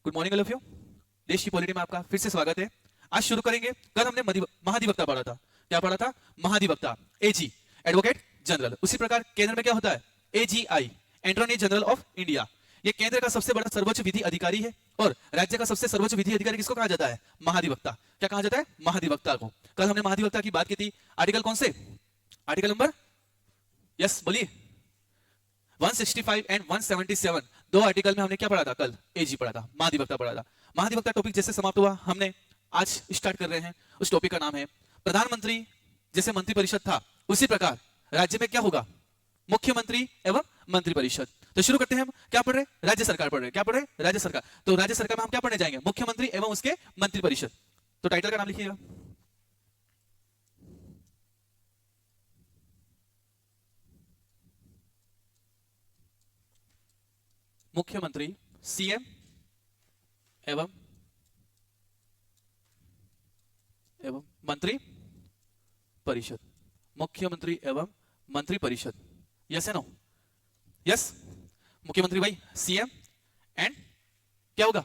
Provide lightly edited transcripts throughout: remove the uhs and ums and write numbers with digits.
Good morning all of you. देश की polity में आपका फिर से स्वागत है। आज शुरू करेंगे। कल हमने महाधिवक्ता पढ़ा था। क्या पढ़ा था? महाधिवक्ता, एजी, एडवोकेट जनरल। उसी प्रकार केंद्र में क्या होता है? AGI, attorney general of India. ये केंद्र का सबसे बड़ा सर्वोच्च विधि अधिकारी है और राज्य का सबसे सर्वोच्च विधि अधिकारी किसको कहा जाता है? महाधिवक्ता। क्या कहा जाता है? महाधिवक्ता को। कल हमने महाधिवक्ता की बात की थी। आर्टिकल कौन से? आर्टिकल नंबर, यस बोलिए, 165 एंड 177, दो आर्टिकल में हमने क्या पढ़ा था? कल एजी पढ़ा था, महाधिवक्ता पढ़ा था। महाधिवक्ता टॉपिक जैसे समाप्त हुआ, हमने आज स्टार्ट कर रहे हैं। उस टॉपिक का नाम है प्रधानमंत्री। जैसे मंत्रिपरिषद था उसी प्रकार राज्य में क्या होगा? मुख्यमंत्री एवं मंत्रिपरिषद। तो शुरू करते हैं। हम क्या पढ़ रहे हैं? राज्य सरकार पढ़ रहे हैं। क्या पढ़ रहे हैं? राज्य सरकार। तो राज्य सरकार में हम क्या पढ़ने जाएंगे? मुख्यमंत्री एवं उसके मंत्रिपरिषद। तो टाइटल का नाम लिखिएगा, मुख्यमंत्री, सीएम एवं मंत्री परिषद। मुख्यमंत्री एवं मंत्री परिषद। यस है नो? यस। मुख्यमंत्री भाई, सीएम एंड क्या होगा?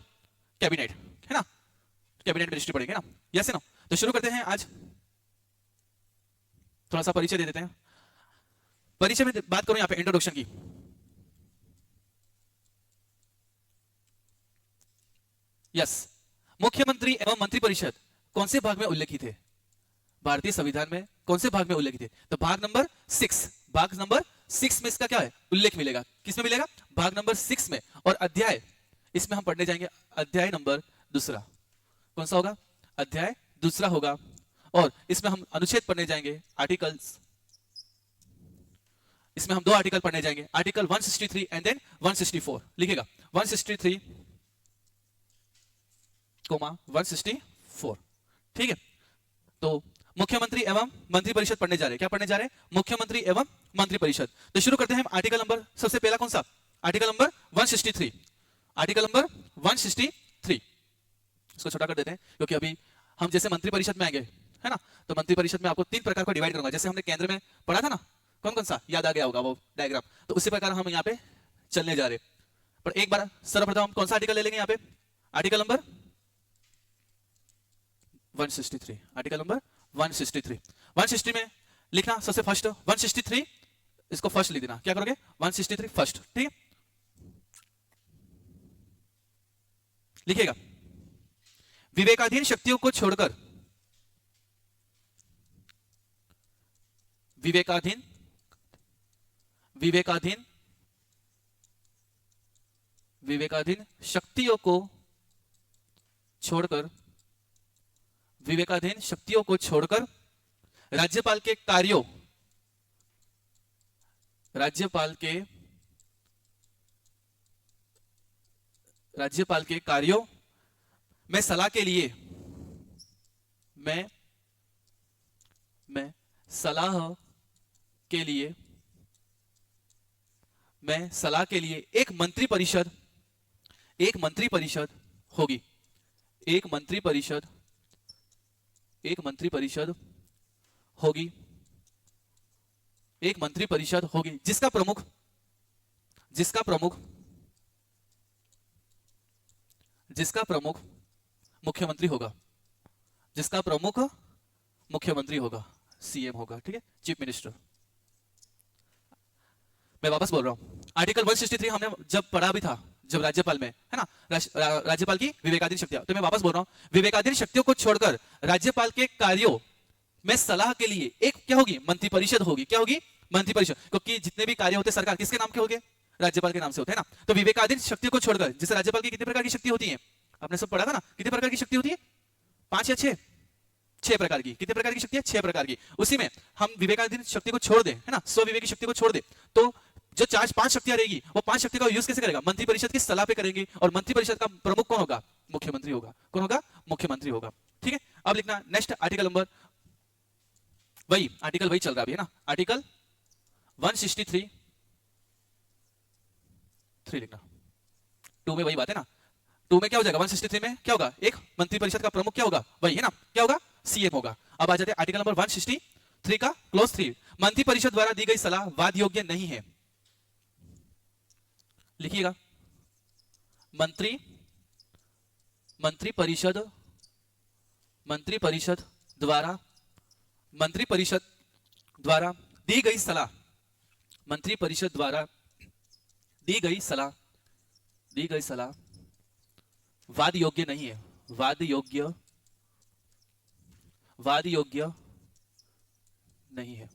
कैबिनेट, है ना? कैबिनेट मिनिस्ट्री पढ़ेंगे ना? यस है नो? तो शुरू करते हैं। आज थोड़ा सा परिचय दे देते हैं। परिचय में बात करूं यहां पे इंट्रोडक्शन की। यस, मुख्यमंत्री एवं मंत्रिपरिषद कौन से भाग में उल्लेखित है? भारतीय संविधान में कौन से भाग में उल्लेखित है? तो भाग नंबर 6। भाग नंबर 6 में इसका क्या है? उल्लेख मिलेगा। किस में मिलेगा? भाग नंबर 6 में। और अध्याय, इसमें हम पढ़ने जाएंगे अध्याय नंबर 2। कौन सा होगा? अध्याय 2 होगा। और इसमें हम अनुच्छेद पढ़ने जाएंगे, आर्टिकल्स। इसमें हम दो आर्टिकल पढ़ने जाएंगे, आर्टिकल 163 एंड देन 164। लिखेगा 163 164। ठीक है। तो मुख्यमंत्री एवं मंत्रिपरिषद पढ़ने जा रहे हैं। क्या पढ़ने जा रहे हैं? मुख्यमंत्री एवं मंत्रिपरिषद। तो शुरू करते हैं हम। आर्टिकल नंबर, सबसे पहला कौन सा? Article number 163। Article number 163। इसको छोटा कर देते हैं क्योंकि अभी हम जैसे मंत्रिपरिषद में आएंगे, है ना? तो मंत्रिपरिषद में आपको 3 प्रकार को डिवाइड करूंगा। जैसे हमने केंद्र में पढ़ा था ना, कौन कौन सा याद आ गया होगा वो डायग्राम। तो उसी प्रकार हम यहाँ पे चलने जा रहे हैं। पर एक बार सर्वप्रथम हम कौन सा आर्टिकल ले लेंगे यहाँ पे? Article number 163। Article number 163। 160 में लिखना सबसे फर्स्ट 163, इसको फर्स्ट लिख देना। क्या करोगे? 163 फर्स्ट। ठीक है, लिखिएगा। विवेकाधीन शक्तियों को छोड़कर, विवेकाधीन विवेकाधीन विवेकाधीन शक्तियों को छोड़कर, विवेकाधीन शक्तियों को छोड़कर राज्यपाल के कार्यों, राज्यपाल के कार्यों में सलाह के लिए, मैं सलाह के लिए एक मंत्रिपरिषद होगी। एक मंत्रिपरिषद होगी जिसका प्रमुख मुख्यमंत्री होगा। सीएम होगा। ठीक है, चीफ मिनिस्टर। मैं वापस बोल रहा हूं, आर्टिकल 163 हमने जब पढ़ा भी था, जब राज्यपाल में, है ना? राज्यपाल की विवेकाधीन शक्तियां। तो मैं वापस बोल रहा हूं, विवेकाधीन शक्तियों को छोड़कर राज्यपाल के कार्यों में सलाह के लिए एक क्या होगी? मंत्रिपरिषद होगी। क्या होगी? मंत्रिपरिषद। क्योंकि जितने भी कार्य होते हैं सरकार किसके नाम के होंगे? राज्यपाल के नाम से होते हैं ना। तो विवेकाधीन शक्तियों को छोड़कर, जैसे राज्यपाल की कितने प्रकार की शक्ति होती है? आपने सब पढ़ा था ना, कितने प्रकार की शक्ति होती है? 5 या 6? 6 प्रकार की। कितने प्रकार की शक्ति है? 6 प्रकार की। उसी में हम विवेकाधीन शक्ति को छोड़ दें, है ना, स्वविवेकी शक्ति को छोड़ दें, तो जो 5 शक्तियां रहेगी, वो 5 शक्ति का यूज कैसे करेगा? मंत्रिपरिषद की सलाह पे करेंगे। और मंत्रिपरिषद का प्रमुख कौन होगा? मुख्यमंत्री होगा। कौन होगा? मुख्यमंत्री होगा। ठीक है, अब लिखना नेक्स्ट आर्टिकल नंबर, वही आर्टिकल वही चल रहा है ना, आर्टिकल 163 3 लिखना। 2 में वही बात है ना। 2 में क्या हो जाएगा? 163 में क्या होगा? एक मंत्रिपरिषद का प्रमुख क्या होगा? वही है ना, क्या होगा? सीएम होगा। अब आ जाते हैं आर्टिकल नंबर 163 का क्लॉज 3। मंत्रिपरिषद द्वारा दी गई सलाह वाद योग्य नहीं है। लिखिएगा, मंत्री मंत्री परिषद द्वारा दी गई सलाह, मंत्री परिषद द्वारा दी गई सलाह वाद योग्य नहीं है, वाद योग्य नहीं है।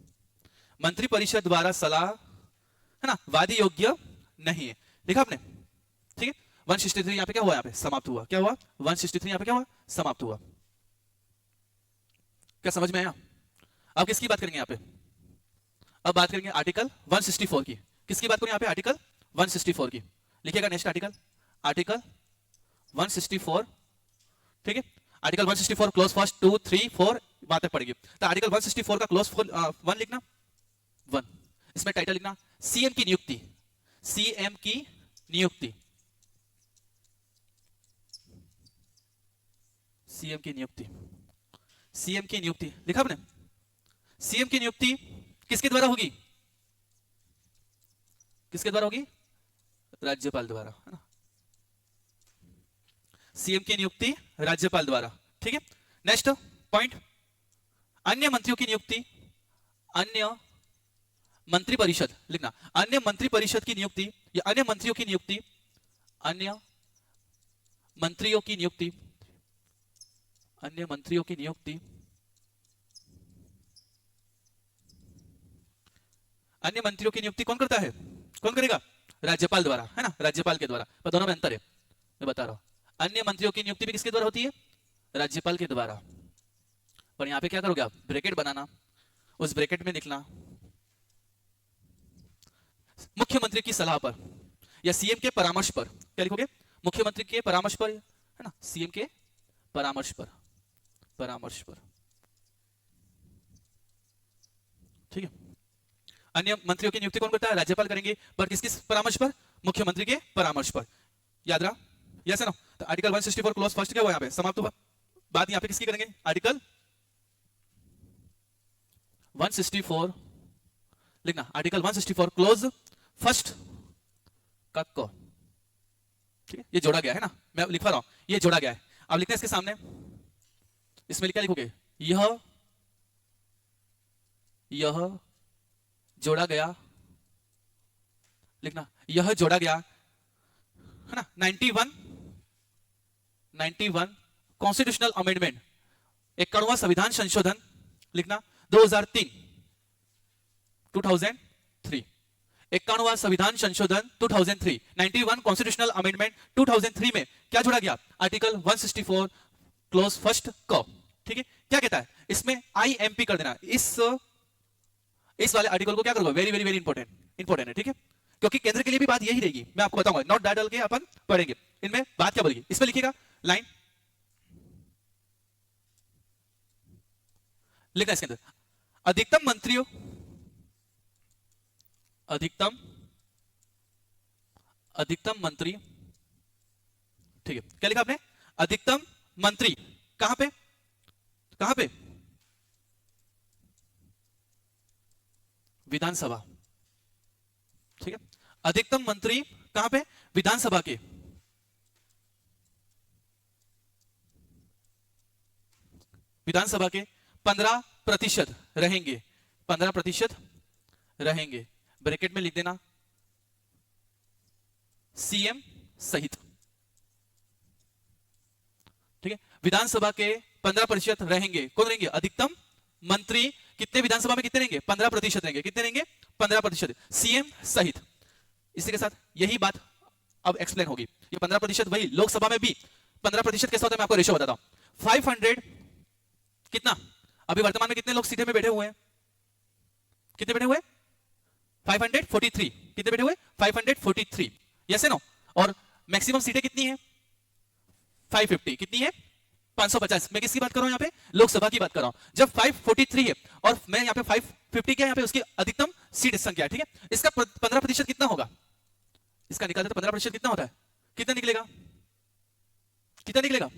मंत्री परिषद द्वारा सलाह है ना, वाद योग्य नहीं है, देखा आपने, ठीक है। 163 यहां पे क्या हुआ, यहां पे समाप्त हुआ, क्या हुआ 163 यहां पे क्या हुआ, समाप्त हुआ। क्या समझ में आया? अब किसकी बात करेंगे यहां पे, अब बात करेंगे आर्टिकल 164 की। किसकी बात करें यहां पे, आर्टिकल 164 की। लिखिएगा नेक्स्ट आर्टिकल 164, ठीक है। आर्टिकल 164 क्लोज फर्स्ट 2 3 4 बात तक पड़ेगी। तो आर्टिकल 164 का क्लोज 1 लिखना, 1, इसमें टाइटल लिखना सीएम की नियुक्ति, सीएम की नियुक्ति, सीएम की नियुक्ति, सीएम की नियुक्ति लिखा आपने। सीएम की नियुक्ति किसके द्वारा होगी, किसके द्वारा होगी, राज्यपाल द्वारा, है ना। सीएम की नियुक्ति राज्यपाल द्वारा, ठीक है। नेक्स्ट पॉइंट, अन्य मंत्रियों की नियुक्ति, अन्य मंत्री परिषद लिखना, अन्य मंत्री परिषद की नियुक्ति या अन्य मंत्रियों की नियुक्ति, अन्य मंत्रियों की नियुक्ति, अन्य मंत्रियों की नियुक्ति, अन्य मंत्रियों की नियुक्ति कौन करता है, कौन करेगा, राज्यपाल द्वारा, है ना, राज्यपाल के द्वारा। पर दोनों में अंतर है, मैं बता रहा हूं। अन्य मंत्रियों की नियुक्ति भी किसके द्वारा होती है, राज्यपाल के द्वारा। पर यहां पे क्या करोगे आप, ब्रैकेट बनाना, उस ब्रैकेट में लिखना मुख्यमंत्री की सलाह पर या सीएम के परामर्श पर, क्या लिखोगे, मुख्यमंत्री के परामर्श पर, है ना, सीएम के परामर्श पर, परामर्श पर, ठीक है। अन्य मंत्रियों की नियुक्ति कौन करता है, राज्यपाल करेंगे, पर किस परामर्श पर, मुख्यमंत्री के परामर्श पर। याद रहा, यस है ना। तो आर्टिकल 164 क्लोज फर्स्ट क्या हुआ, यहां पे समाप्त हुआ। बात यहां पे किसकी करेंगे, आर्टिकल 164 लिखना, आर्टिकल 164 क्लोज फर्स्ट का क, ठीक है। ये जोड़ा गया है ना, मैं लिखवा रहा हूं, ये जोड़ा गया है। अब लिखते हैं इसके सामने, इसमें क्या लिखोगे, यह जोड़ा गया लिखना, यह जोड़ा गया, है ना। 91 कॉन्स्टिट्यूशनल अमेंडमेंट, 51वां संविधान संशोधन लिखना, 2003 51वां संविधान संशोधन 2003, 91 कॉन्स्टिट्यूशनल अमेंडमेंट 2003 में क्या जोड़ा गया, आर्टिकल 164 क्लोज फर्स्ट क, ठीक है। क्या कहता है इसमें, आईएमपी कर देना, इस वाले आर्टिकल को क्या करोगे, वेरी वेरी वेरी इंपॉर्टेंट है, ठीक है। क्योंकि केंद्र के लिए भी बात यही रहेगी, मैं आपको बताऊंगा, नोट डाल के अपन पढ़ेंगे, इनमें बात क्या बोलेगी। इसमें लिखिएगा लाइन, लिखना इसके अंदर, अधिकतम मंत्री, ठीक है। क्या लिखा आपने, अधिकतम मंत्री, कहां पे, विधानसभा, ठीक है। अधिकतम मंत्री कहां पे, विधानसभा के, विधानसभा के 15% रहेंगे, 15% रहेंगे, ब्रैकेट में लिख देना सीएम सहित, ठीक है। विधानसभा के 15% रहेंगे, कौन रहेंगे, अधिकतम मंत्री, कितने विधानसभा में कितने रहेंगे, 15% रहेंगे, कितने रहेंगे, 15%, सीएम सहित। इसी के साथ यही बात अब एक्सप्लेन होगी। ये 15% वही लोकसभा में भी 15% कैसा होता है, मैं आपको रेशियो बताता हूं। 500 कितना, अभी वर्तमान में कितने लोग सीटें में बैठे हुए हैं, कितने बैठे हुए, 543, कितने बैठे हुए, 543, यस है नो। और मैक्सिमम सीटें कितनी है, 550, कितनी है, 550। मैं किसकी बात कर रहा हूं, यहाँ पे लोकसभा की बात कर रहा हूं। जब 543 है और मैं यहाँ पे 550 क्या, यहाँ पे उसकी अधिकतम सीट संख्या है, ठीक है। इसका 15% कितना होगा, इसका निकालते तो 15% कितना होता है, कितना निकलेगा, कितना निकलेगा,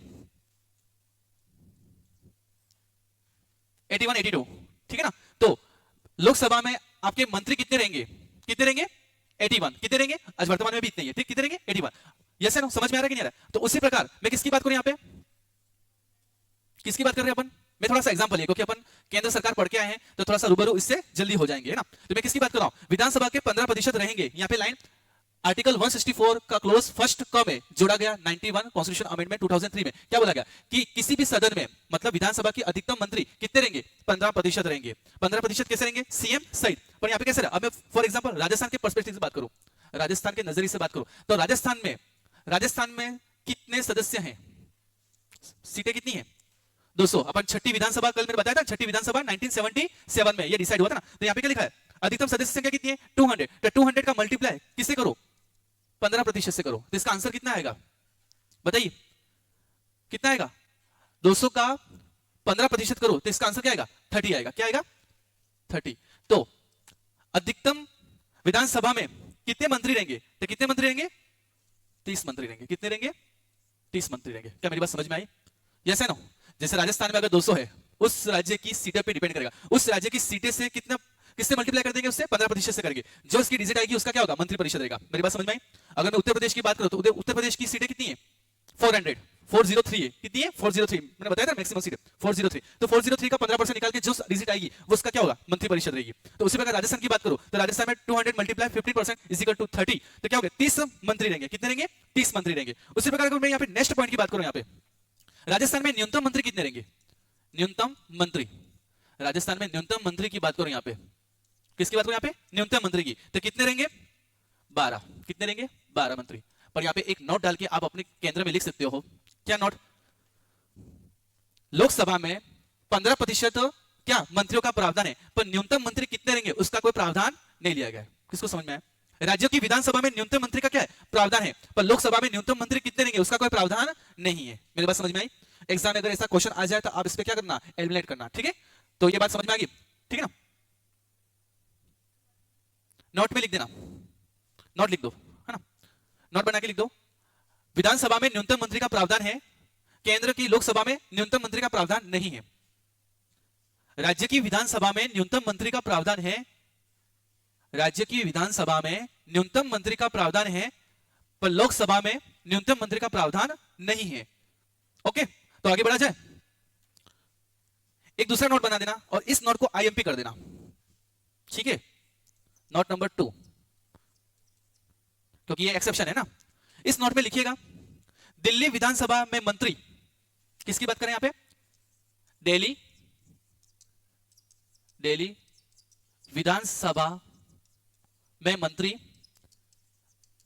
81 82, ठीक है ना। तो लोकसभा में आपके मंत्री कितने रहेंगे, 81, कितने रहेंगे, आज वर्तमान में भी इतने ही है, ठीक, कितने रहेंगे, 81। यस है नो, समझ में आ रहा है कि नहीं आ रहा है? तो उसी प्रकार मैं किसकी बात करूं यहाँ पे, किसकी बात कर रहे हैं अपन, मैं थोड़ा सा एग्जांपल है क्योंकि अपन केंद्र सरकार पढ़ के आए हैं तो थोड़ा सा रूबरू इससे जल्दी हो जाएंगे, है ना। तो मैं किसकी बात कर रहा हूं, विधानसभा के 15% रहेंगे, यहाँ पे लाइन आर्टिकल 164 का क्लोज फर्स्ट क में जोड़ा गया 91 कॉन्स्टिट्यूशन अमेंडमेंट 2003 में क्या बोला गया कि किसी भी सदन में मतलब विधानसभा की अधिकतम मंत्री कितने रहेंगे, 15% रहेंगे। 15% कैसे रहेंगे, सीएम सहित। पर यहाँ पे कैसे रहा, अब मैं फॉर एग्जांपल राजस्थान के पर्सपेक्टिव से बात करूं, राजस्थान के नजरिए से बात करूं, तो राजस्थान में कितने सदस्य हैं, सीटें कितनी है, 200। अपन छठी विधानसभा कल मैंने बताया था, छठी विधानसभा 1977 में ये डिसाइड हुआ था ना। तो यहाँ पे क्या लिखा है, अधिकतम सदस्य संख्या कितनी है, 200। तो 200 का मल्टीप्लाई किससे करो, 15% से करो। तो इसका आंसर कितना आएगा बताइए, कितना आएगा, 200 का 15% करो तो इसका आंसर क्या आएगा, 30 आएगा। क्या आएगा, 30। तो अधिकतम विधानसभा में कितने मंत्री रहेंगे, तो कितने मंत्री रहेंगे, 30 मंत्री रहेंगे। कितने रहेंगे, 30 मंत्री रहेंगे। क्या मेरी बात समझ में आई, यस है नो। जैसे राजस्थान में अगर 200 है, उस राज्य की सीटें पे डिपेंड करेगा, उस राज्य की सीटें से कितना किससे मल्टीप्लाई कर देंगे, उससे 15% से करेंगे, जो इसकी डिजिट आएगी उसका क्या होगा, मंत्री परिषद रहेगा। मेरी बात समझ में आई। अगर मैं उत्तर प्रदेश की बात करूं तो उत्तर प्रदेश की सीटें कितनी है, 403 है। कितनी है, 403। मैंने बताया था मैक्सिमम सीट 403। तो 403 का 15% निकाल के जो डिजिट आएगी वो उसका क्या होगा, मंत्री परिषद रहेगी। तो उसी प्रकार राजस्थान की बात करो तो राजस्थान में 200 मल्टीप्लाई 15% इज इक्वल टू 30। तो क्या होगा, 30 मंत्री रहेंगे। कितने रहेंगे, 30 मंत्री रहेंगे। उसी प्रकार अगर मैं यहाँ पे नेक्स्ट पॉइंट की बात करूं, यहाँ पे राजस्थान में न्यूनतम मंत्री कितने रहेंगे, न्यूनतम मंत्री, राजस्थान में न्यूनतम मंत्री की बात करो, यहाँ पे किसकी बात करो, यहाँ पे न्यूनतम मंत्री की, तो कितने रहेंगे, 12। कितने रहेंगे, 12 मंत्री। पर यहाँ पे एक नोट डाल के आप अपने केंद्र में लिख सकते हो, क्या नोट, लोकसभा में 15% क्या मंत्रियों का प्रावधान है, पर न्यूनतम मंत्री कितने रहेंगे उसका कोई प्रावधान नहीं लिया गया है। किसको समझ में आया, राज्यों की विधानसभा में न्यूनतम मंत्री का क्या है, प्रावधान है, पर लोकसभा में न्यूनतम मंत्री कितने रहेंगे उसका कोई प्रावधान नहीं है। मेरी बात समझ में आई। एग्जाम में अगर ऐसा क्वेश्चन आ जाए तो आप इस पे क्या करना, एलिमिनेट करना, ठीक है। तो ये बात समझ में आ गई, ठीक है ना। नोट में लिख देना, नोट लिख दो, है ना, नोट बना के लिख दो। विधानसभा में न्यूनतम मंत्री का प्रावधान है, केंद्र की लोकसभा में न्यूनतम मंत्री का प्रावधान नहीं है। राज्य की विधानसभा में न्यूनतम मंत्री का प्रावधान है, राज्य की विधानसभा में न्यूनतम मंत्री का प्रावधान है, पर लोकसभा में न्यूनतम मंत्री का प्रावधान नहीं है। ओके, तो आगे बढ़ा जाए। एक दूसरा नोट बना देना और इस नोट को आईएमपी कर देना, ठीक है। नोट नंबर 2, क्योंकि ये एक्सेप्शन है ना। इस नोट में लिखिएगा, दिल्ली विधानसभा में मंत्री, किसकी बात करें यहां पे, दिल्ली विधानसभा में मंत्री,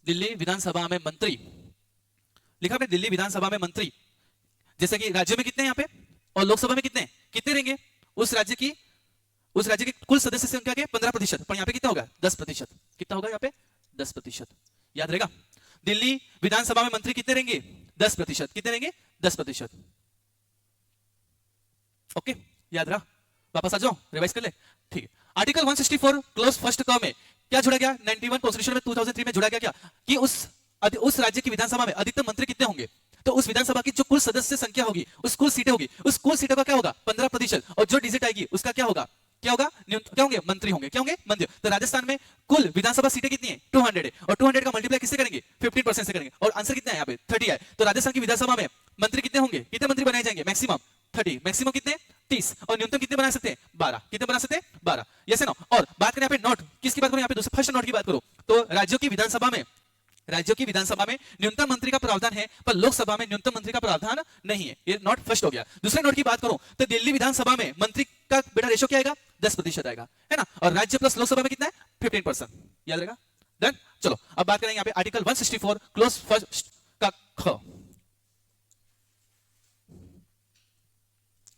दिल्ली विधानसभा में मंत्री लिखा आपने, दिल्ली विधानसभा में मंत्री। जैसे कि राज्य में कितने हैं यहाँ पे और लोकसभा में कितने कितने रहेंगे, उस राज्य की कुल सदस्य संख्या के 15%, पर यहाँ पे कितना होगा, 10%। कितना होगा यहाँ पे, 10%। याद रहेगा, दिल्ली विधानसभा में मंत्री कितने रहेंगे, 10%। कितने रहेंगे, 10%। ओके, याद रहा, वापस आ जाओ, रिवाइज कर ले, ठीक है। आर्टिकल 164 क्लोज फर्स्ट क में क्या जोड़ा गया, 91 कॉन्स्टिट्यूशन में 2003 में जोड़ा गया क्या, कि उस राज्य की विधानसभा में अधिकतम मंत्री कितने होंगे, तो उस विधानसभा की जो कुल सदस्य संख्या होगी, उस कुल सीटें होगी, उस कुल सीटों का क्या होगा, 15%, और जो डिजिट आएगी उसका क्या होगा, क्या होंगे, मंत्री होंगे। क्या होंगे, मंत्री। तो राजस्थान में कुल विधानसभा सीटें कितनी है, 200 है, और 200 का मल्टीप्लाई किससे करेंगे, 15% से करेंगे, और आंसर कितना है यहाँ पे, 30 है। तो राजस्थान की विधानसभा में मंत्री कितने होंगे, कितने मंत्री बनाए जाएंगे, मैक्सिमम 30, मैक्सिमम कितने, 30, और न्यूनतम कितने बना सकते हैं, 12। कितने बना सकते हैं, 12। यस है नो। और बात करें यहाँ पे नोट, किसकी बात करो, यहाँ पे दूसरे फर्स्ट नोट की बात करो, तो राज्यों की विधानसभा में न्यूनतम मंत्री का प्रावधान है, पर लोकसभा में न्यूनतम मंत्री का प्रावधान नहीं है। ये नोट फर्स्ट हो गया। दूसरे नोट की बात करूं तो दिल्ली विधानसभा में मंत्री का बेटा रेशो क्या आएगा, 10% आएगा, है ना, और राज्य प्लस लोकसभा में कितना है, 15%। याद रहेगा, डन। चलो अब बात करेंगे यहाँ पे आर्टिकल 164 क्लोज फर्स्ट का ख,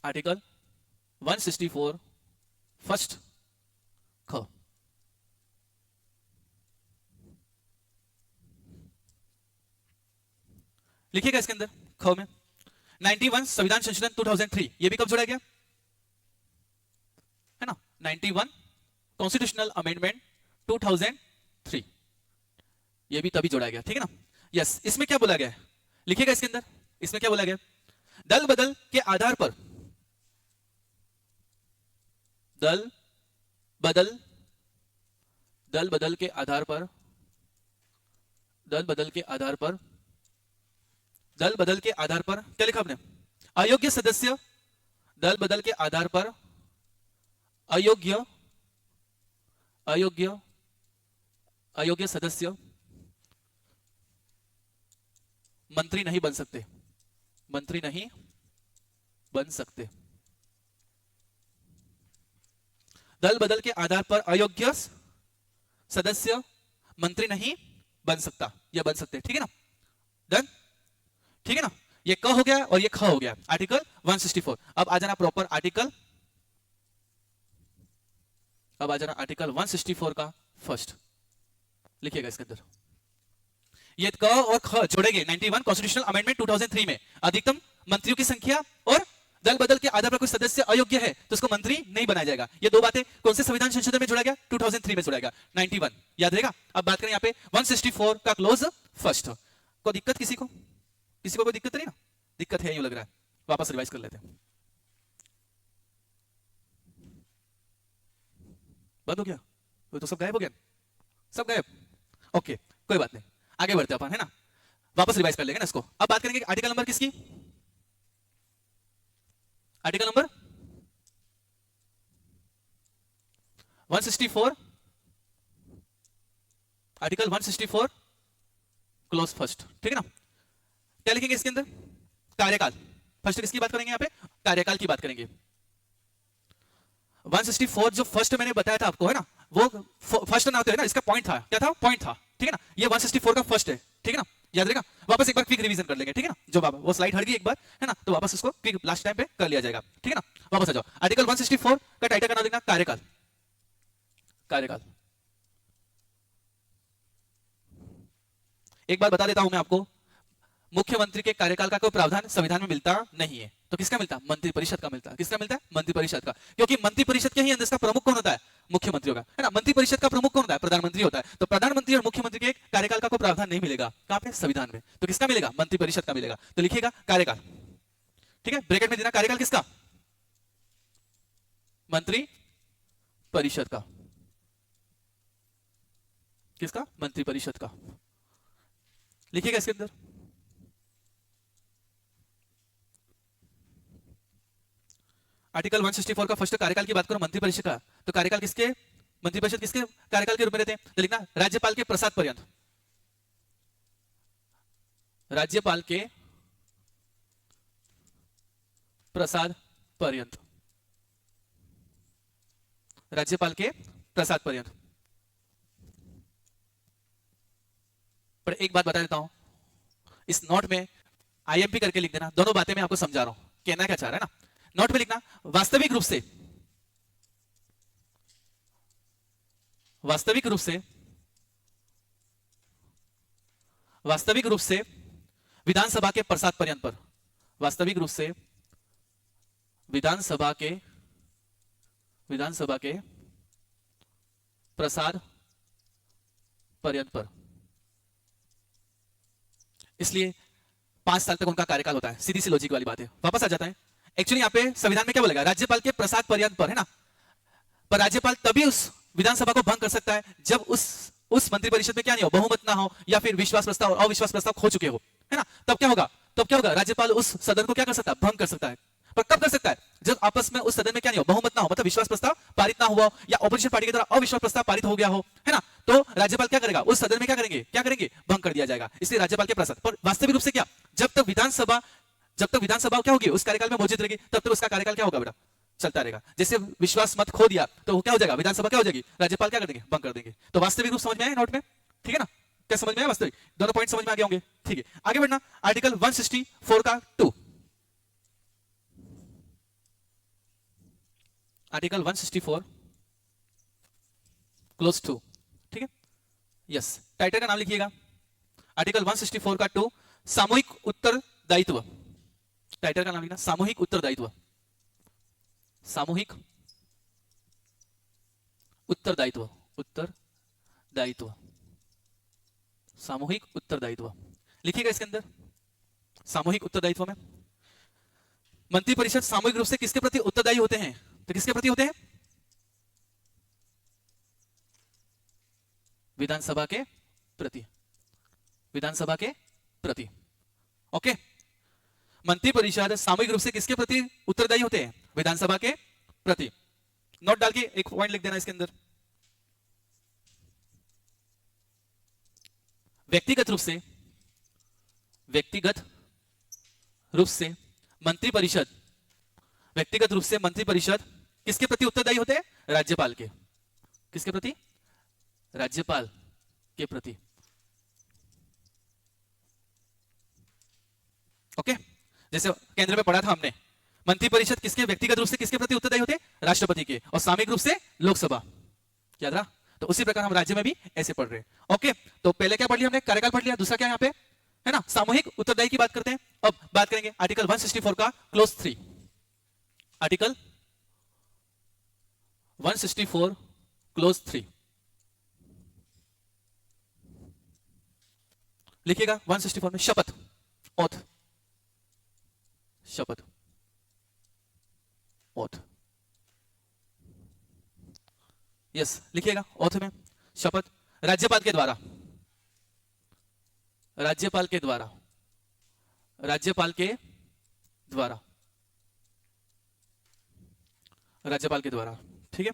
आर्टिकल 164 फर्स्ट ख। लिखिएगा इसके अंदर ख में 91 संविधान संशोधन 2003, ये भी कब जोड़ा गया, है ना, 91 कॉन्स्टिट्यूशनल अमेंडमेंट 2003, ये भी तभी जोड़ा गया, ठीक है ना। यस, इसमें क्या बोला गया है, लिखिएगा इसके अंदर, इसमें क्या बोला गया, दल बदल के आधार पर, दल बदल के आधार पर दल बदल के आधार पर क्या लिखा आपने? अयोग्य सदस्य, दल बदल के आधार पर अयोग्य अयोग्य अयोग्य सदस्य मंत्री नहीं बन सकते, मंत्री नहीं बन सकते। दल बदल के आधार पर अयोग्य सदस्य मंत्री नहीं बन सकता या बन सकते, ठीक है ना? डन, ठीक है ना? ये क हो गया और ये ख हो गया, आर्टिकल 164। अब आ जाना प्रॉपर आर्टिकल, अब आ जाना आर्टिकल 164 का फर्स्ट, लिखिएगा इसके अंदर। ये क और ख जोड़ेंगे 91 कॉन्स्टिट्यूशनल अमेंडमेंट 2003 में। अधिकतम मंत्रियों की संख्या और दल बदल के आधार पर कोई सदस्य अयोग्य है तो उसको मंत्री नहीं बनाया जाएगा। ये दो बातें कौन से संविधान संशोधन में जोड़ा गया? 2003 में जोड़ा गया, 91 याद रहेगा। अब बात करें यहाँ पे 164 का क्लोज फर्स्ट। को दिक्कत किसी को कोई दिक्कत नहीं ना? दिक्कत है यूं लग रहा है, वापस रिवाइज कर लेते हैं। बंद हो गया? तो सब गायब हो गया, सब गायब। ओके कोई बात नहीं, आगे बढ़ते अपन, है ना? वापस रिवाइज कर लेंगे ना इसको। अब बात करेंगे आर्टिकल नंबर किसकी? Article number 164, article 164 close first, ठीक है ना? क्या लिखेंगे इसके अंदर? कार्यकाल। फर्स्ट किसकी बात करेंगे? यहाँ पे कार्यकाल की बात करेंगे। 164 जो फर्स्ट मैंने बताया था आपको, है ना, वो फर्स्ट ना होता है ना, इसका पॉइंट था, क्या था? पॉइंट था, ठीक है ना? ये 164 का फर्स्ट है, ठीक है ना? याद रहेगा। वापस एक बार क्विक रिवीजन कर लेंगे, ठीक है ना? जो बाबा वो स्लाइड हट गई एक बार, है ना, तो वापस उसको क्विक लास्ट टाइम पे कर लिया जाएगा, ठीक है ना? वापस आ जाओ। आर्टिकल 164 का टाइटल का नाम देना कार्यकाल। कार्यकाल। एक बार बता देता हूं मैं आपको, मुख्यमंत्री के कार्यकाल का कोई प्रावधान संविधान में मिलता नहीं है। तो किसका मिलता? मंत्रिपरिषद का मिलता है। किसका मिलता है? मंत्रिपरिषद का। क्योंकि मंत्रिपरिषद के ही अंदर इसका प्रमुख कौन होता है? मुख्यमंत्री होगा, है ना? मंत्रिपरिषद का प्रमुख कौन होता है? प्रधानमंत्री होता है। तो प्रधानमंत्री और मुख्यमंत्री के कार्यकाल का कोई प्रावधान नहीं मिलेगा। कहां पे? संविधान में। तो किसका मिलेगा? मंत्रिपरिषद का मिलेगा। तो लिखिएगा कार्यकाल, ठीक है? ब्रैकेट में देना कार्यकाल किसका? मंत्री परिषद का। किसका? मंत्री परिषद का। लिखिएगा इसके अंदर। आर्टिकल 164 का फर्स्ट कार्यकाल की बात करो, मंत्रिपरिषद का। तो कार्यकाल किसके? मंत्रिपरिषद किसके कार्यकाल के रूप में रहते हैं? तो लिखना राज्यपाल के प्रसाद पर्यंत। राज्यपाल के प्रसाद पर्यंत। राज्यपाल के प्रसाद पर्यंत। पर एक बात बता देता हूं, इस नोट में आईएमपी करके लिख देना। दोनों बातें मैं आपको समझा रहा हूं, कहना क्या चाह रहा है ना। नोट में लिखना वास्तविक रूप से, वास्तविक रूप से, वास्तविक रूप से विधानसभा के प्रसाद पर्यंत पर। वास्तविक रूप से विधानसभा के प्रसाद पर्यंत पर। इसलिए 5 साल तक उनका कार्यकाल होता है। सीधी सी लॉजिक वाली बात है। वापस आ जाता है। एक्चुअली यहाँ पे संविधान में क्या बोलेगा? राज्यपाल के प्रसाद पर्यंत पर, है ना? पर राज्यपाल तभी उस विधानसभा को भंग कर सकता है जब उस मंत्रिपरिषद में क्या नहीं हो? बहुमत ना हो, या फिर विश्वास प्रस्ताव और अविश्वास प्रस्ताव खो चुके हो, है ना? तब क्या होगा? राज्यपाल उस सदन को क्या कर सकता है? भंग कर सकता है। पर कब कर सकता है? जब आपस में उस सदन में क्या नहीं हो? बहुमत ना हो, मतलब विश्वास प्रस्ताव पारित ना हुआ, या ऑपोजिशन पार्टी के द्वारा अविश्वास प्रस्ताव पारित हो गया हो, है ना? तो राज्यपाल क्या करेगा? उस सदन में क्या करेंगे? भंग कर दिया जाएगा। इसलिए राज्यपाल के प्रसाद। पर वास्तविक रूप से क्या? जब तक विधानसभा क्या होगी? उस कार्यकाल में मौजूद रहेगी, तब तक उसका कार्यकाल क्या होगा बेटा? चलता रहेगा। जैसे विश्वास मत खो दिया तो वो क्या हो जाएगा? विधानसभा क्या हो जाएगी? राज्यपाल क्या कर देंगे? भंग कर देंगे। तो वास्तविक रूप समझ में आया नोट में? ठीक है ना? क्या समझ में आया? वास्तविक दोनों पॉइंट समझ में आ गए होंगे, ठीक है? आगे बढ़ना। आर्टिकल 164 का 2, आर्टिकल 164 क्लोज 2, ठीक है? यस, टाइटल का नाम लिखिएगा। आर्टिकल 164 का 2, सामूहिक उत्तरदायित्व। टाइटल का नाम लिखना सामूहिक उत्तरदायित्व। सामूहिक उत्तरदायित्व, उत्तरदायित्व, सामूहिक उत्तरदायित्व लिखिएगा इसके अंदर। सामूहिक उत्तरदायित्व में मंत्रिपरिषद सामूहिक रूप से किसके प्रति उत्तरदायी होते हैं? तो किसके प्रति होते हैं? विधानसभा के प्रति। विधानसभा के प्रति। ओके, मंत्री परिषद सामूहिक रूप से किसके प्रति उत्तरदायी होते हैं? विधानसभा के प्रति। नोट डाल के एक पॉइंट लिख देना इसके अंदर। व्यक्तिगत रूप से मंत्री परिषद, व्यक्तिगत रूप से मंत्री परिषद किसके प्रति उत्तरदायी होते हैं? राज्यपाल के। किसके प्रति? राज्यपाल के प्रति। ओके, जैसे केंद्र में पढ़ा था हमने, मंत्री परिषद किसके व्यक्तिगत रूप से किसके प्रति उत्तरदायी होते हैं? राष्ट्रपति के। और सामूहिक रूप से लोकसभा। याद रहा? तो उसी प्रकार हम राज्य में भी ऐसे पढ़ रहे हैं। ओके, तो पहले क्या पढ़ लिया हमने? कार्यकाल पढ़ लिया। दूसरा क्या यहाँ पे है ना? सामूहिक उत्तरदायी की बात करते हैं। अब बात करेंगे आर्टिकल 164 का क्लोज 3। आर्टिकल 164 क्लोज 3 लिखिएगा। 164 में शपथ, ओथ, शपथ, ओथ, यस लिखिएगा। ओथ में शपथ राज्यपाल के द्वारा, राज्यपाल के द्वारा, राज्यपाल के द्वारा, राज्यपाल के द्वारा। ठीक है,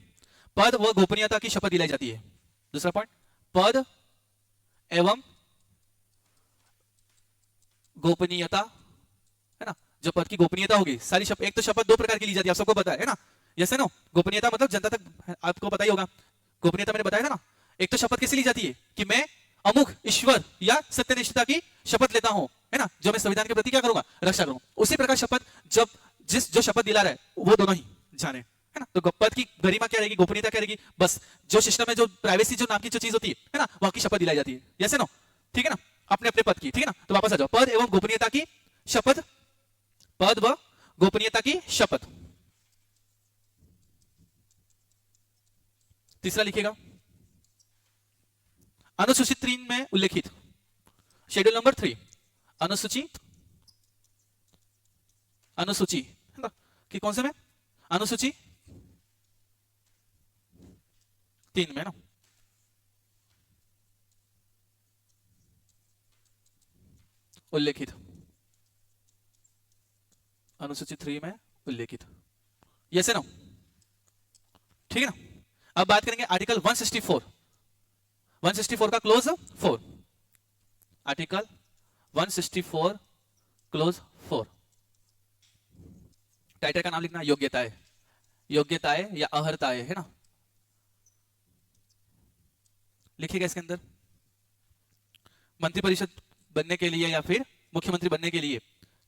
पद व गोपनीयता की शपथ दिलाई जाती है। दूसरा पॉइंट, पद एवं गोपनीयता, है ना? जो पद की गोपनीयता होगी, सारी शपथ, एक तो शपथ दो प्रकार की ली जाती है, आप सबको पता है ना? यस है नो? गोपनीयता मतलब जनता तक आपको पता ही होगा। गोपनीयता मैंने बताया था ना, एक तो शपथ कैसे ली जाती है कि मैं अमुक ईश्वर या सत्यनिष्ठता की शपथ लेता हूं, है ना, जो मैं संविधान के प्रति क्या करूंगा? रक्षा करूंगा। उसी प्रकार शपथ जब जो शपथ दिला रहा है वो दोनों ही जाने, है ना? तो पद की गरिमा क्या रहेगी? गोपनीयता क्या रहेगी? बस जो सिस्टम है, जो प्राइवेसी जो नाम की जो चीज होती है ना, वहां की शपथ दिलाई जाती है। यस है नो? ठीक है ना? अपने अपने पद की। ठीक है ना? तो वापस आ जाओ, पद एवं गोपनीयता की शपथ, पद व गोपनीयता की शपथ। तीसरा लिखिएगा, अनुसूची 3 में उल्लेखित, शेड्यूल नंबर 3, अनुसूची, अनुसूची कि कौन से में? अनुसूची 3 में ना, उल्लेखित, अनुसूची 3 में उल्लेखित। यस है ना? ठीक है ना? अब बात करेंगे आर्टिकल 164, 164 का क्लोज 4। Article 164 close 4। टाइटल का नाम लिखना, योग्यताएं, योग्यताएं या अहर्ताएं, है ना? लिखिएगा इसके अंदर, मंत्री परिषद बनने के लिए या फिर मुख्यमंत्री बनने के लिए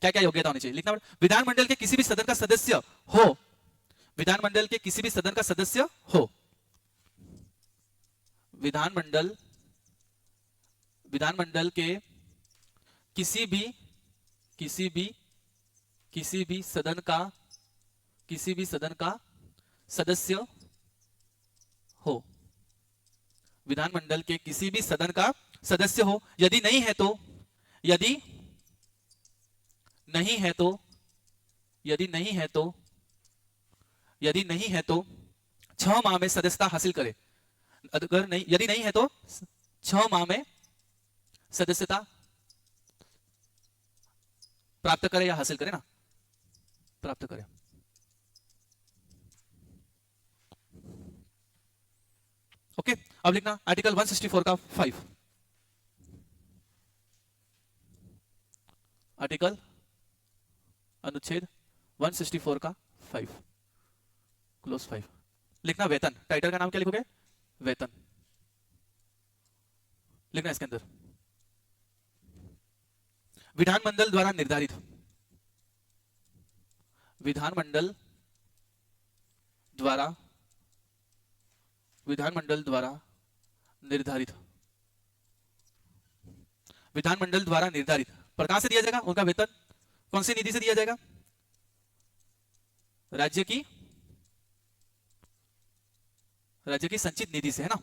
क्या क्या योग्यता होनी चाहिए? लिखना पड़ेगा। विधानमंडल के किसी भी सदन का सदस्य हो, विधानमंडल के किसी भी सदन का सदस्य हो, विधानमंडल, विधानमंडल के किसी भी, किसी भी, किसी भी सदन का, किसी भी सदन का सदस्य हो, विधानमंडल के किसी भी सदन का सदस्य हो। यदि नहीं है तो, यदि नहीं है तो, यदि नहीं है तो, यदि नहीं है तो 6 माह में सदस्यता हासिल करे। अगर नहीं, यदि नहीं है तो 6 माह में सदस्यता प्राप्त करे या हासिल करे ना, प्राप्त करे। ओके, अब लिखना आर्टिकल 164 का 5, आर्टिकल अनुच्छेद 164 का 5 क्लोज 5 लिखना। वेतन, टाइटल का नाम क्या लिखोगे? वेतन लिखना इसके अंदर। विधानमंडल द्वारा निर्धारित, विधानमंडल द्वारा, विधानमंडल द्वारा निर्धारित, विधानमंडल द्वारा निर्धारित पर कहां से दिया जाएगा? उनका वेतन कौन सी निधि से दिया जाएगा? राज्य की, राज्य की संचित निधि से, है ना?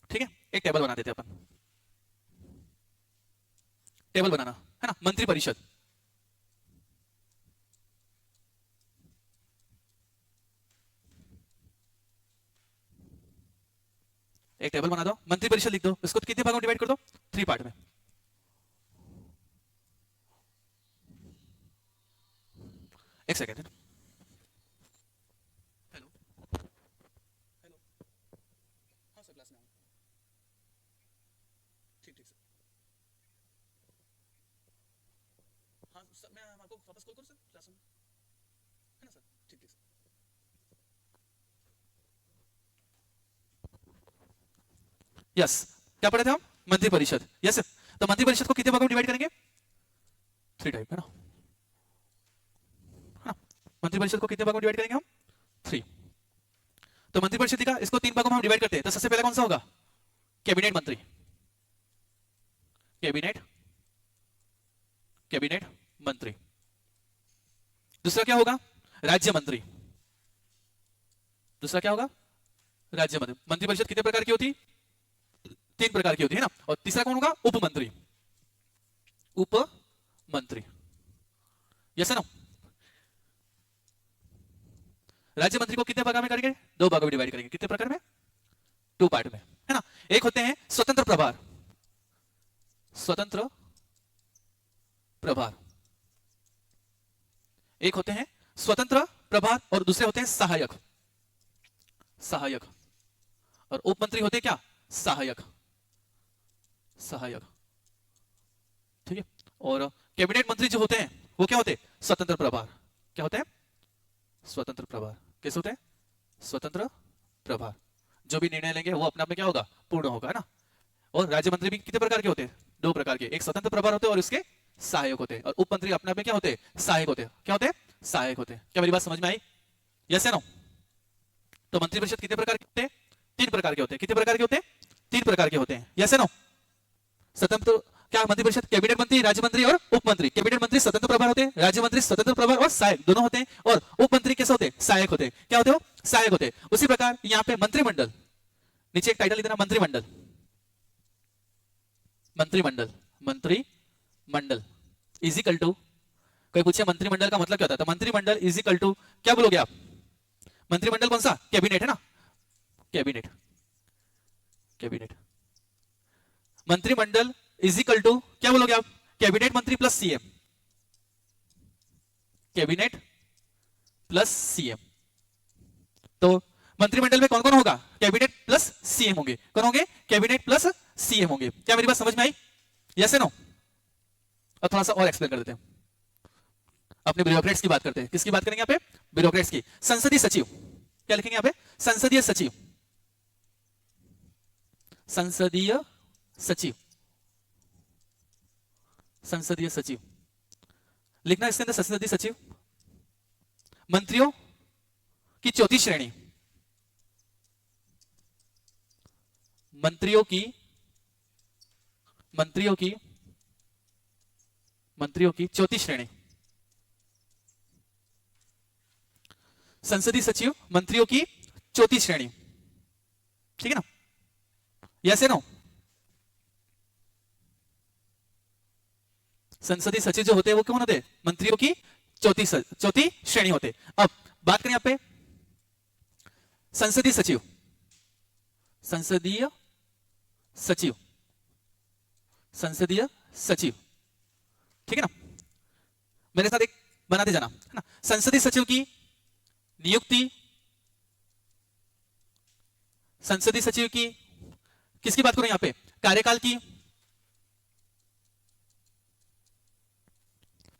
ठीक है, एक टेबल बना देते हैं अपन, टेबल बनाना, है ना? मंत्री परिषद, एक टेबल बना दो, मंत्री परिषद लिख दो, इसको कितने भागों में डिवाइड कर दो, 3 पार्ट में। एक सेकेंड। हेलो हेलो, हाँ सर क्लास में आऊँ। ठीक ठीक सर, हाँ सर मैं आपको वापस कॉल करूँ सर क्लास में, है ना सर? ठीक ठीक सर। यस, क्या पढ़े थे हम? मंत्री परिषद। Yes sir. तो मंत्री परिषद को कितने भागों में डिवाइड करेंगे? 3 टाइप, है ना? हाँ, मंत्री परिषद को कितने भागों में डिवाइड करेंगे हम? 3। तो मंत्री परिषद का इसको 3 भागों में हम डिवाइड करते हैं, तो सबसे पहले कौन सा होगा? कैबिनेट मंत्री। कैबिनेट कैबिनेट मंत्री। दूसरा क्या होगा? राज्य मंत्री। दूसरा क्या होगा? राज्य मंत्री। मंत्री परिषद कितने प्रकार की होती? 3 प्रकार की होती है ना। और तीसरा कौन होगा? उप मंत्री। उप मंत्री। Yes no? राज्य मंत्री को कितने भाग में करेंगे? 2 भागों में डिवाइड करेंगे। कितने प्रकार में? 2 पार्ट में, है ना। एक होते हैं स्वतंत्र प्रभार। स्वतंत्र प्रभार। एक होते हैं स्वतंत्र प्रभार और दूसरे होते हैं सहायक। सहायक। और उप मंत्री होते हैं क्या? सहायक। सहायक, ठीक है। और कैबिनेट मंत्री जो होते हैं वो क्या होते हैं? स्वतंत्र प्रभार। क्या होते हैं? स्वतंत्र प्रभार। कैसे होते हैं? स्वतंत्र प्रभार। जो भी निर्णय लेंगे वो अपने आप में क्या होगा? पूर्ण होगा, है ना। और राज्य मंत्री भी कितने प्रकार के होते हैं? 2 प्रकार के। एक स्वतंत्र प्रभार होते हैं और उसके सहायक होते हैं। और उप मंत्री अपने आप में क्या होते हैं? सहायक होते हैं। क्या होते हैं? सहायक होते हैं। क्या मेरी बात समझ में आई? यस या नो? तो मंत्री परिषद कितने प्रकार के होते हैं? 3 प्रकार के होते हैं। कितने प्रकार के होते हैं? 3 प्रकार के होते हैं। यस या नो? स्वतंत्र क्या मंत्री परिषद? कैबिनेट मंत्री, राज्य मंत्री और उप मंत्री। कैबिनेट मंत्री स्वतंत्र प्रभार होते हैं, राज्य मंत्री स्वतंत्र प्रभार और सहायक दोनों होते हैं, और उप मंत्री कैसे होते हैं? सहायक होते हैं। क्या होते हो? सहायक होते हैं। उसी प्रकार यहाँ पे मंत्रिमंडल, नीचे एक टाइटल लिख देना, मंत्रिमंडल। मंत्रिमंडल, मंत्रिमंडल इज इक्वल टू, कोई पूछे मंत्रिमंडल का मतलब क्या होता है, तो मंत्रिमंडल इज इक्वल टू क्या बोलोगे आप? मंत्रिमंडल कौन सा? कैबिनेट, है ना। Cabinet, cabinet. मंत्रिमंडल इज इक्वल टू क्या बोलोगे आप? कैबिनेट मंत्री plus CM. Cabinet plus CM. तो मंत्रिमंडल में कौन कौन होगा? कैबिनेट प्लस सीएम होंगे। कौन होंगे? कैबिनेट प्लस सीएम होंगे। क्या मेरी बात समझ में आई? Yes no? और थोड़ा सा और एक्सप्लेन कर देते हैं, अपने ब्यूरोक्रेट्स की बात करते हैं। किसकी बात करेंगे यहाँ पे? ब्यूरोक्रेट्स की। संसदीय सचिव, क्या लिखेंगे यहाँ पे? संसदीय सचिव। संसदीय सचिव, संसदीय सचिव लिखना इसके अंदर। संसदीय सचिव मंत्रियों की चौथी श्रेणी, मंत्रियों की चौथी श्रेणी। संसदीय सचिव मंत्रियों की चौथी श्रेणी, ठीक है ना। Yes no? संसदीय सचिव जो होते हैं वो कौन होते हैं? मंत्रियों की चौथी श्रेणी होते। अब बात करें यहां पे संसदीय सचिव, संसदीय सचिव, संसदीय सचिव, ठीक है ना। मेरे साथ एक बनाते जाना, है ना। संसदीय सचिव की नियुक्ति, संसदीय सचिव की किसकी बात करूं यहां पे? कार्यकाल की।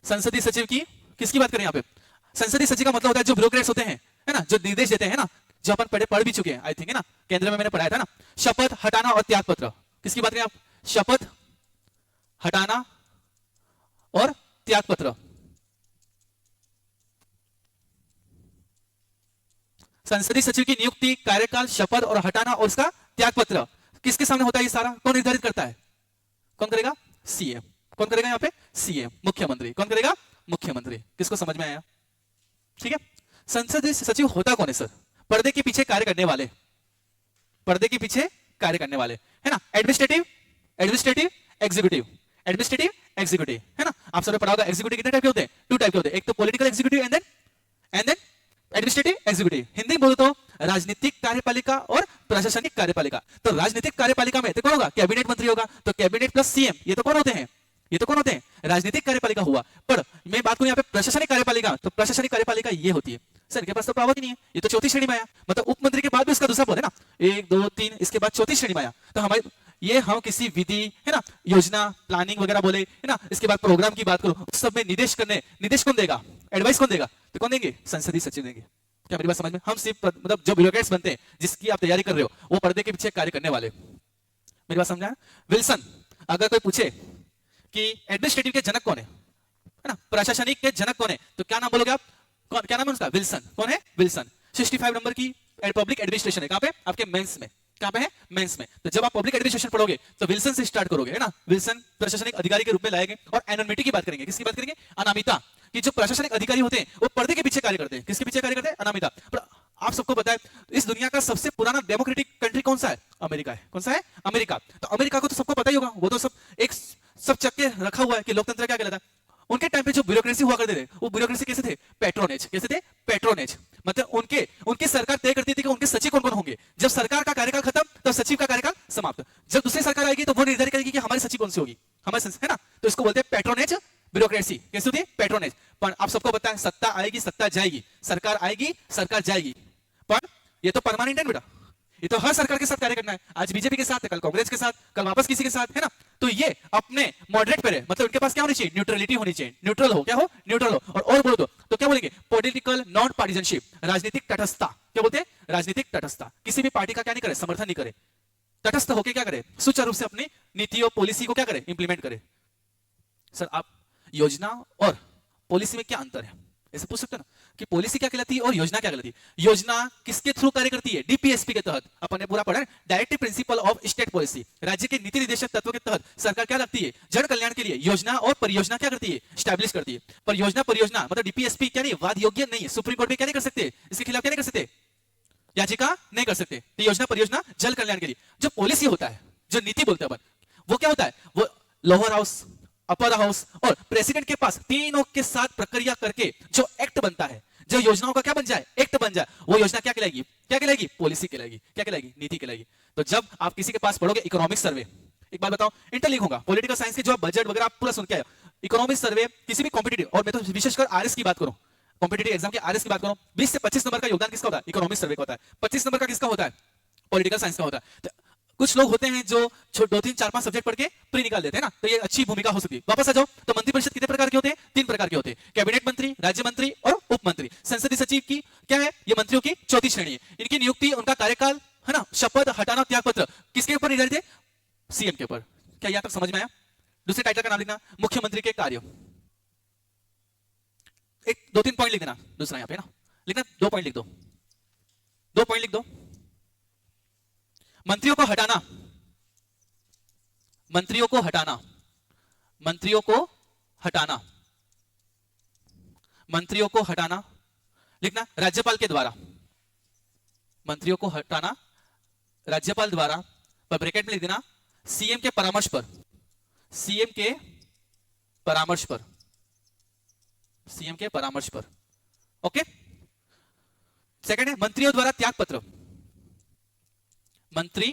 संसदीय सचिव की किसकी बात करें यहां पे? संसदीय सचिव का मतलब होता है जो ब्यूरोक्रेट्स होते हैं, है ना, जो निर्देश देते हैं ना, जो अपन पढ़ भी चुके हैं आई थिंक, है ना। केंद्र में मैंने पढ़ाया था ना, शपथ, हटाना और त्यागपत्र। किसकी बात करें आप? शपथ, हटाना और त्यागपत्र। संसदीय सचिव की नियुक्ति, कार्यकाल, शपथ और हटाना और उसका त्यागपत्र किसके सामने होता है? ये सारा कौन निर्धारित करता है? कौन करेगा? सीएम। कौन करेगा यहाँ पे? सीएम, मुख्यमंत्री। कौन करेगा? मुख्यमंत्री। किसको समझ में आया? ठीक है। संसदीय सचिव होता कौन है सर? पर्दे के पीछे कार्य करने वाले, पर्दे के पीछे कार्य करने वाले, है ना। Administrative, administrative, executive, administrative, executive, है ना। आप सबने पढ़ा होगा एग्जीक्यूटिव कितने टाइप के होते हैं? 2 टाइप के होते हैं। एक तो political executive and then administrative executive. Hindi में बोलो तो राजनीतिक कार्यपालिका और प्रशासनिक कार्यपालिका। तो राजनीतिक कार्यपालिका में तो कौन होगा? कैबिनेट मंत्री होगा। तो कैबिनेट प्लस सीएम, ये तो कौन होते हैं? ये तो कौन होते हैं? राजनीतिक कार्यपालिका हुआ। पर मैं बात करूं यहाँ पे प्रशासनिक कार्यपालिका, तो प्रशासनिक कार्यपालिका ये होती है। सर इनके पास तो पावर ही नहीं है, ये तो चौथी श्रेणी में आया, मतलब उप मंत्री के बाद भी इसका दूसरा पद है ना, 1 2 3, इसके बाद चौथी श्रेणी में आया। तो हमारे ये हम किसी विधि है ना, योजना प्लानिंग वगैरह बोले है ना, इसके बाद प्रोग्राम की बात करो, उस सब में निर्देश कौन देगा? एडवाइस कौन देगा? तो कौन देंगे? संसदीय सचिव देंगे। क्या मेरी बात समझ में? हम सिर्फ मतलब जो ब्यूरोक्रेट्स बनते हैं, जिसकी आप तैयारी कर रहे हो, वो पर्दे के पीछे कार्य करने वाले। मेरी बात समझा? विल्सन, अगर कोई पूछे कि एडमिनिस्ट्रेटिव के जनक कौन है ना, प्रशासनिक के जनक कौन है, तो क्या नाम बोलोगे आप? कौन, क्या नाम है उसका? विल्सन। कौन है? विल्सन। 65 नंबर की पब्लिक एडमिनिस्ट्रेशन है, कहां पे? आपके मेंस में। कहां पे है? मेंस में। तो जब आप पब्लिक एडमिनिस्ट्रेशन पढ़ोगे तो विल्सन से स्टार्ट करोगे, है ना। विल्सन प्रशासनिक अधिकारी के रूप में लाएंगे और एनोनिमिटी की बात करेंगे। किसकी बात करेंगे? अनामिता। कि जो प्रशासनिक अधिकारी होते हैं वो पर्दे के पीछे कार्य करते हैं। किसके पीछे कार्य करते हैं? अनामिता। पर आप सबको पता है इस दुनिया का सबसे पुराना डेमोक्रेटिक कंट्री कौन सा है? अमेरिका है। कौन सा है? अमेरिका। तो अमेरिका को तो सबको पता ही होगा, वो तो सब चक्के रखा हुआ है कि लोकतंत्र क्या कहलाता है। उनके टाइम पे जो ब्यूरोक्रेसी हुआ करते थे, वो ब्यूरोक्रेसी कैसे थे? पैट्रोनेज। कैसे थे? पैट्रोनेज। मतलब उनकी सरकार तय करती थी कि उनके सचिव कौन कौन होंगे। जब सरकार का कार्यकाल खत्म तब सचिव का कार्यकाल समाप्त। जब दूसरी सरकार आएगी तो वो निर्धारित करेगी कि हमारी सचिव कौन सी होगी, हमारे है ना। तो इसको बोलते हैं पैट्रोनेज ब्यूरोक्रेसी। कैसे होती है? पैट्रोनेज। पर आप सबको पता है सत्ता आएगी सत्ता जाएगी, सरकार आएगी सरकार जाएगी, पर ये तो परमानेंट है बेटा। ये तो हर सरकार के साथ कार्य करना है। आज बीजेपी के साथ है, कल कांग्रेस के साथ, कल वापस किसी के साथ, है ना। तो ये अपने मॉडरेट पर है, मतलब इनके पास क्या होनी चाहिए? न्यूट्रलिटी होनी चाहिए। न्यूट्रल हो, क्या हो? न्यूट्रल हो। और बोलो तो क्या बोलेंगे? पॉलिटिकल नॉन पार्टिजनशिप, राजनीतिक तटस्थता। क्या बोलते हैं? राजनीतिक तटस्थता। किसी भी पार्टी का क्या नहीं करे? समर्थन नहीं करे, तटस्थ होकर क्या करे? सुचारू रूप से अपनी नीति और पॉलिसी को क्या करे? इंप्लीमेंट करे। सर आप योजना और पॉलिसी में क्या अंतर है ऐसे पूछ सकते हो ना, कि पॉलिसी क्या कहलाती है और योजना क्या कहलाती है। योजना किसके थ्रू कार्य करती है? डीपीएसपी के तहत। अपन ने पूरा पढ़ा है, directive principle of state policy. राज्य के नीति निर्देशक तत्वों के तहत सरकार क्या लगती है? जन कल्याण के लिए योजना और परियोजना क्या करती है? स्टैब्लिश करती है। परियोजना मतलब डीपीएसपी क्या नहीं, वाद योग्य नहीं है। सुप्रीम कोर्ट में क्या नहीं कर सकते, इसके खिलाफ क्या नहीं कर सकते, याचिका नहीं कर सकते। तो योजना परियोजना जल कल्याण के लिए। जो पॉलिसी होता है, जो नीति बोलते हैं अपन, वो क्या होता है? वो लोअर हाउस, अपर हाउस और प्रेसिडेंट के पास तीनों के साथ प्रक्रिया करके जो एक्ट बनता है, जो योजनाओं का क्या बन जाए? एक्ट बन जाए, वो योजना क्या कहलाएगी? क्या कहलाएगी? पॉलिसी कहलाएगी। क्या कहलाएगी? नीति कहलाएगी। तो जब आप किसी के पास पढ़ोगे इकोनॉमिक सर्वे, एक बात बताओ, इंटरलिंक होगा पॉलिटिकल साइंस के जो बजट वगैरह आप पूरा सुन के आए। इकोनॉमिक सर्वे किसी भी कॉम्पिटिटिव, और मैं तो विशेषकर आरएस की बात करूं, कॉम्पिटिटिव एग्जाम के आरएस की बात करूं, 20 से 25 नंबर का योगदान किसका होता है? इकोनॉमिक सर्वे का होता है। 25 नंबर का किसका होता है? पॉलिटिकल साइंस का होता है। तो कुछ लोग होते हैं जो 2 3 4 5 सब्जेक्ट पढ़ के प्री निकाल देते हैं ना, तो ये अच्छी भूमिका हो सकती है। वापस आ जाओ, तो मंत्री परिषद कितने प्रकार के होते हैं? 3 प्रकार के होते हैं, कैबिनेट मंत्री, राज्य मंत्री और उप मंत्री। संसदीय सचिव की क्या है? ये मंत्रियों की चौथी श्रेणी है। इनकी नियुक्ति, उनका कार्यकाल, है ना, शपथ, हटाना, त्यागपत्र किसके ऊपर निर्धारित है? सीएम के ऊपर। क्या यहां तक समझ में आया? दूसरे टाइटल का नाम लिखना, मुख्यमंत्री के कार्य। एक 2 3 पॉइंट लिख देना, दूसरा यहां पे ना लिखना, 2 पॉइंट लिख दो, 2 पॉइंट लिख दो। मंत्रियों को हटाना, मंत्रियों को हटाना, मंत्रियों को हटाना, मंत्रियों को हटाना लिखना राज्यपाल के द्वारा। मंत्रियों को हटाना राज्यपाल द्वारा, पर ब्रैकेट में लिख देना सीएम के परामर्श पर, सीएम के परामर्श पर, सीएम के परामर्श पर। ओके। सेकंड है मंत्रियों द्वारा त्याग पत्र, मंत्री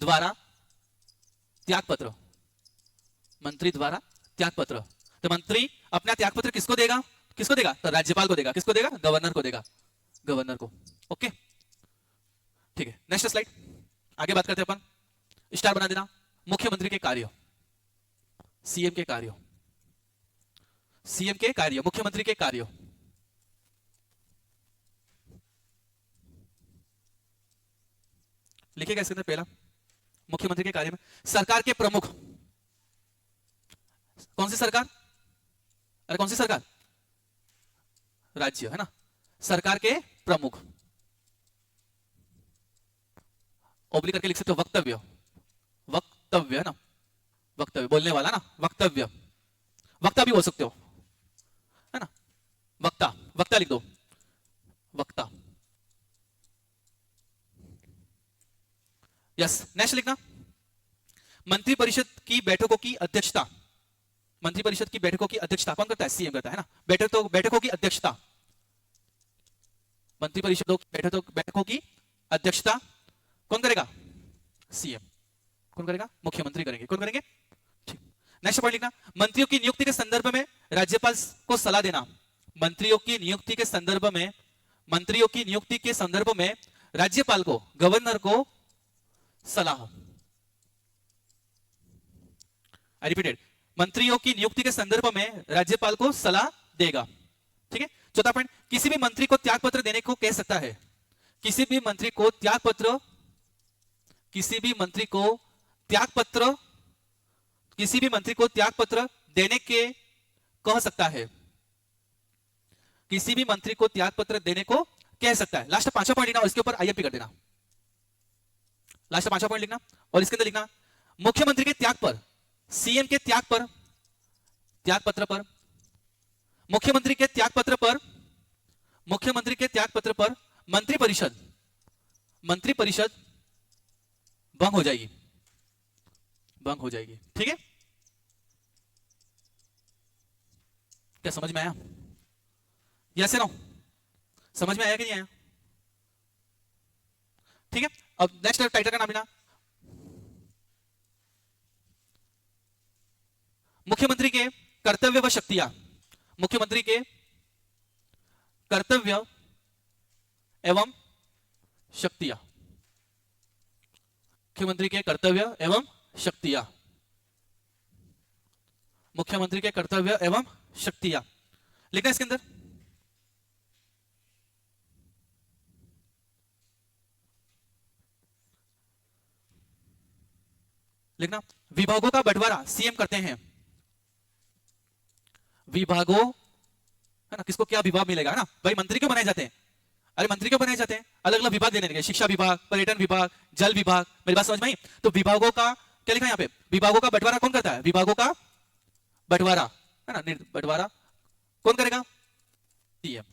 द्वारा त्यागपत्र, मंत्री द्वारा त्यागपत्र। तो मंत्री अपना त्यागपत्र किसको देगा? किसको देगा? तो राज्यपाल को देगा। किसको देगा? गवर्नर को देगा, गवर्नर को। ओके ठीक है, नेक्स्ट स्लाइड, आगे बात करते हैं अपन। स्टार बना देना, मुख्यमंत्री के कार्य, सीएम के कार्य, सीएम के कार्य, मुख्यमंत्री के कार्य। लिखिएगा इसके अंदर पहला, मुख्यमंत्री के कार्य में सरकार के प्रमुख। कौन सी सरकार? अरे कौन सी सरकार? राज्य, है ना। सरकार के प्रमुख, ओब्लिक करके लिख सकते हो वक्तव्य, वक्तव्य है ना, वक्तव्य बोलने वाला ना, वक्तव्य, वक्ता भी बोल सकते हो, है ना। वक्ता, वक्ता लिख दो, वक्ता। यस, नेक्स्ट लिखना मंत्री परिषद की बैठकों की अध्यक्षता। मंत्री परिषद की बैठकों की अध्यक्षता कौन करता है? सीएम करता है ना। बैठकों की अध्यक्षता, मंत्री परिषदों की बैठकों की अध्यक्षता कौन करेगा? सीएम। कौन करेगा? मुख्यमंत्री करेंगे। कौन करेंगे? ठीक। नेक्स्ट पॉइंट लिखना, मंत्रियों की नियुक्ति के संदर्भ में राज्यपाल को सलाह देना। मंत्रियों की नियुक्ति के संदर्भ में, मंत्रियों की नियुक्ति के संदर्भ में राज्यपाल को, गवर्नर को सलाह। आई रिपीटेड, मंत्रियों की नियुक्ति के संदर्भ में राज्यपाल को सलाह देगा। ठीक है। चौथा पॉइंट, किसी भी मंत्री को त्याग पत्र देने को कह सकता है। किसी भी मंत्री को त्याग पत्र, किसी भी मंत्री को त्याग पत्र, किसी भी मंत्री को त्याग पत्र देने के कह सकता है। किसी भी मंत्री को त्याग पत्र देने को कह सकता है। लास्ट पांचवा पॉइंट लिखना और इसके ऊपर आईएमपी कर देना। लास्ट पांचवा पॉइंट लिखना और इसके अंदर लिखना, मुख्यमंत्री के त्याग पर, सीएम के त्याग पर, त्याग पत्र पर, मुख्यमंत्री के त्याग पत्र पर, मुख्यमंत्री के त्याग पत्र पर मंत्रिपरिषद, मंत्रिपरिषद भंग हो जाएगी, भंग हो जाएगी। ठीक है। क्या समझ में आया? यस या नो? समझ में आया कि नहीं आया? ठीक है। अब नेक्स्ट टाइटल का नाम लेना, मुख्यमंत्री के कर्तव्य व शक्तियां। मुख्यमंत्री के कर्तव्य एवं शक्तियां। मुख्यमंत्री के कर्तव्य एवं शक्तियां। मुख्यमंत्री के कर्तव्य एवं शक्तियां लिखना इसके अंदर। लिखना, विभागों का बंटवारा सीएम करते हैं। विभागों, है ना, किसको क्या विभाग मिलेगा, है ना भाई? मंत्री क्यों बनाए जाते हैं? अरे मंत्री क्यों बनाए जाते हैं? अलग अलग विभाग देने लगे, शिक्षा विभाग, पर्यटन विभाग, जल विभाग। मेरी बात समझ में आई? तो विभागों का क्या लिखा है यहाँ पे? विभागों का बंटवारा कौन करता है? विभागों का बंटवारा, है ना, बंटवारा कौन करेगा? सीएम।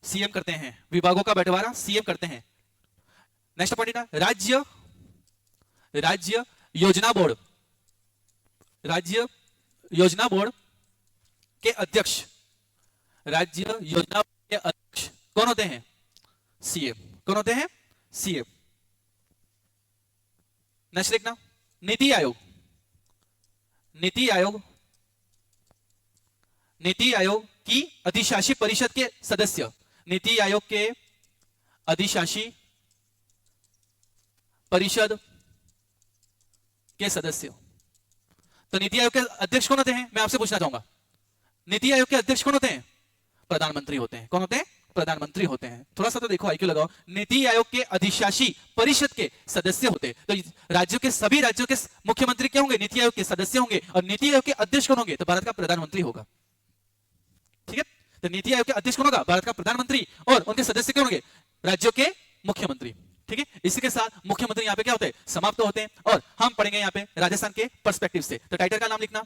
सीएम करते हैं। विभागों का बंटवारा सीएम करते हैं। नेक्स्ट पॉइंट, राज्य, राज्य योजना बोर्ड, राज्य योजना बोर्ड के अध्यक्ष, राज्य योजना बोर्ड के अध्यक्ष कौन होते हैं? सीएम। कौन होते हैं? सीएम। नेक्स्ट लिखना, नीति आयोग, नीति आयोग, नीति आयोग की अधिशासी परिषद के सदस्य, नीति आयोग के अधिशासी परिषद के सदस्य। तो नीति आयोग के अध्यक्ष कौन होते हैं? मैं आपसे पूछना चाहूंगा, नीति आयोग के अध्यक्ष कौन होते हैं? प्रधानमंत्री होते हैं। कौन होते हैं? प्रधानमंत्री होते हैं। थोड़ा सा तो देखो, आईक्यू लगाओ। नीति आयोग के अधिशासी परिषद के सदस्य होते हैं। तो राज्यों के, सभी राज्यों के मुख्यमंत्री क्या होंगे? नीति आयोग के सदस्य होंगे। और नीति आयोग के अध्यक्ष कौन होंगे? तो भारत का प्रधानमंत्री होगा। ठीक है। तो नीति आयोग के अध्यक्ष कौन होगा? भारत का प्रधानमंत्री। और उनके सदस्य कौन होंगे? राज्यों के मुख्यमंत्री। ठीक है। इसी के साथ मुख्यमंत्री यहाँ पे क्या होते हैं? समाप्त होते हैं। और हम पढ़ेंगे यहाँ पे राजस्थान के पर्सपेक्टिव से। तो टाइटल का नाम लिखना,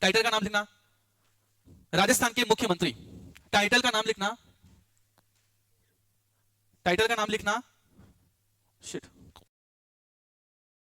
टाइटल का नाम लिखना, राजस्थान के मुख्यमंत्री। टाइटल का नाम लिखना, टाइटल का नाम लिखना, शिट,